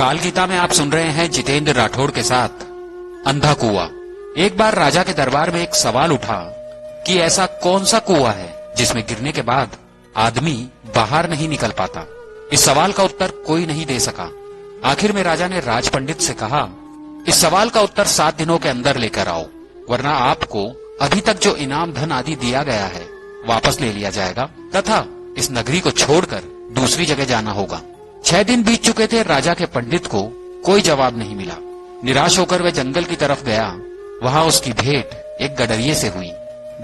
काल गीता में आप सुन रहे हैं जितेंद्र राठौड़ के साथ अंधा कुआं। एक बार राजा के दरबार में एक सवाल उठा कि ऐसा कौन सा कुआं है जिसमें गिरने के बाद आदमी बाहर नहीं निकल पाता। इस सवाल का उत्तर कोई नहीं दे सका। आखिर में राजा ने राज पंडित से कहा, इस सवाल का उत्तर 7 दिनों के अंदर लेकर आओ, वरना आपको अभी तक जो इनाम धन आदि दिया गया है वापस ले लिया जाएगा तथा इस नगरी को छोड़कर दूसरी जगह जाना होगा। 6 दिन बीत चुके थे। राजा के पंडित को कोई जवाब नहीं मिला। निराश होकर वह जंगल की तरफ गया। वहां उसकी भेंट एक गडरिये से हुई।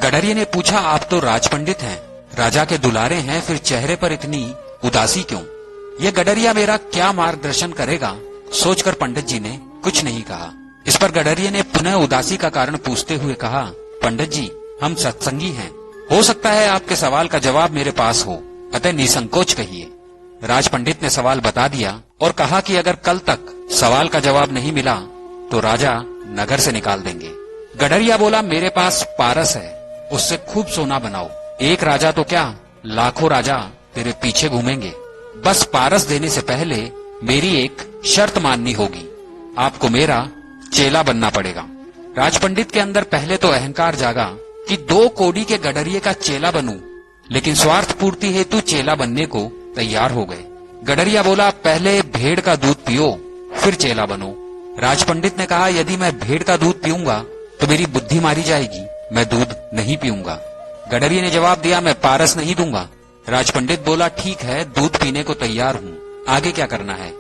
गडरिये ने पूछा, आप तो राज पंडित हैं, राजा के दुलारे हैं, फिर चेहरे पर इतनी उदासी क्यों? ये गडरिया मेरा क्या मार्गदर्शन करेगा? सोचकर पंडित जी ने कुछ नहीं कहा। इस पर गडरिये ने पुनः उदासी का कारण पूछते हुए कहा, पंडित जी, हम सत्संगी हैं, हो सकता है आपके सवाल का जवाब मेरे पास हो, अतः निसंकोच कहिए। राज पंडित ने सवाल बता दिया और कहा कि अगर कल तक सवाल का जवाब नहीं मिला तो राजा नगर से निकाल देंगे। गडरिया बोला, मेरे पास पारस है, उससे खूब सोना बनाओ। एक राजा तो क्या, लाखों राजा तेरे पीछे घूमेंगे। बस पारस देने से पहले मेरी एक शर्त माननी होगी, आपको मेरा चेला बनना पड़ेगा। राज पंडित के अंदर पहले तो अहंकार जागा कि 2 कोड़ी के गडरिये का चेला बनूं, लेकिन स्वार्थ पूर्ति हेतु चेला बनने को तैयार हो गए। गडरिया बोला, पहले भेड़ का दूध पियो, फिर चेला बनो। राज पंडित ने कहा, यदि मैं भेड़ का दूध पीऊंगा तो मेरी बुद्धि मारी जाएगी, मैं दूध नहीं पीऊंगा। गडरिये ने जवाब दिया, मैं पारस नहीं दूंगा। राज पंडित बोला, ठीक है, दूध पीने को तैयार हूँ, आगे क्या करना है?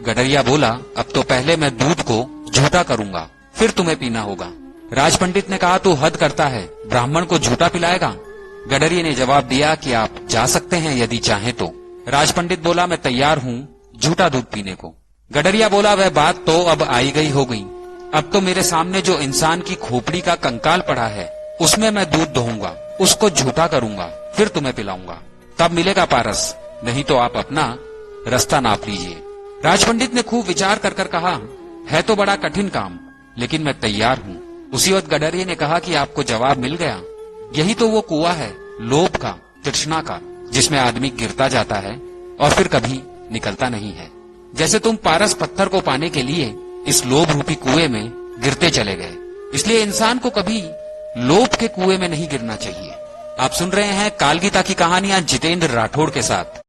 गडरिया बोला, अब तो पहले मैं दूध को झूठा करूंगा, फिर तुम्हें पीना होगा। राज पंडित ने कहा, तू हद करता है, ब्राह्मण को झूठा पिलाएगा? गडरिये ने जवाब दिया कि आप जा सकते हैं यदि चाहें तो। राज पंडित बोला, मैं तैयार हूँ झूठा दूध पीने को। गडरिया बोला, वह बात तो अब आई गई हो गई, अब तो मेरे सामने जो इंसान की खोपड़ी का कंकाल पड़ा है उसमें मैं दूध दोहूंगा, उसको झूठा करूंगा, फिर तुम्हें पिलाऊंगा, तब मिलेगा पारस, नहीं तो आप अपना रास्ता नाप लीजिए। राज पंडित ने खूब विचार कर कर कहा, है तो बड़ा कठिन काम, लेकिन मैं तैयार हूँ। उसी वक्त गडरिये ने कहा कि आपको जवाब मिल गया, यही तो वो कुआं है, लोभ का, तृष्णा का, जिसमें आदमी गिरता जाता है और फिर कभी निकलता नहीं है। जैसे तुम पारस पत्थर को पाने के लिए इस लोभ रूपी कुएं में गिरते चले गए, इसलिए इंसान को कभी लोभ के कुएं में नहीं गिरना चाहिए। आप सुन रहे हैं काल गीता की कहानियां जितेंद्र राठौड़ के साथ।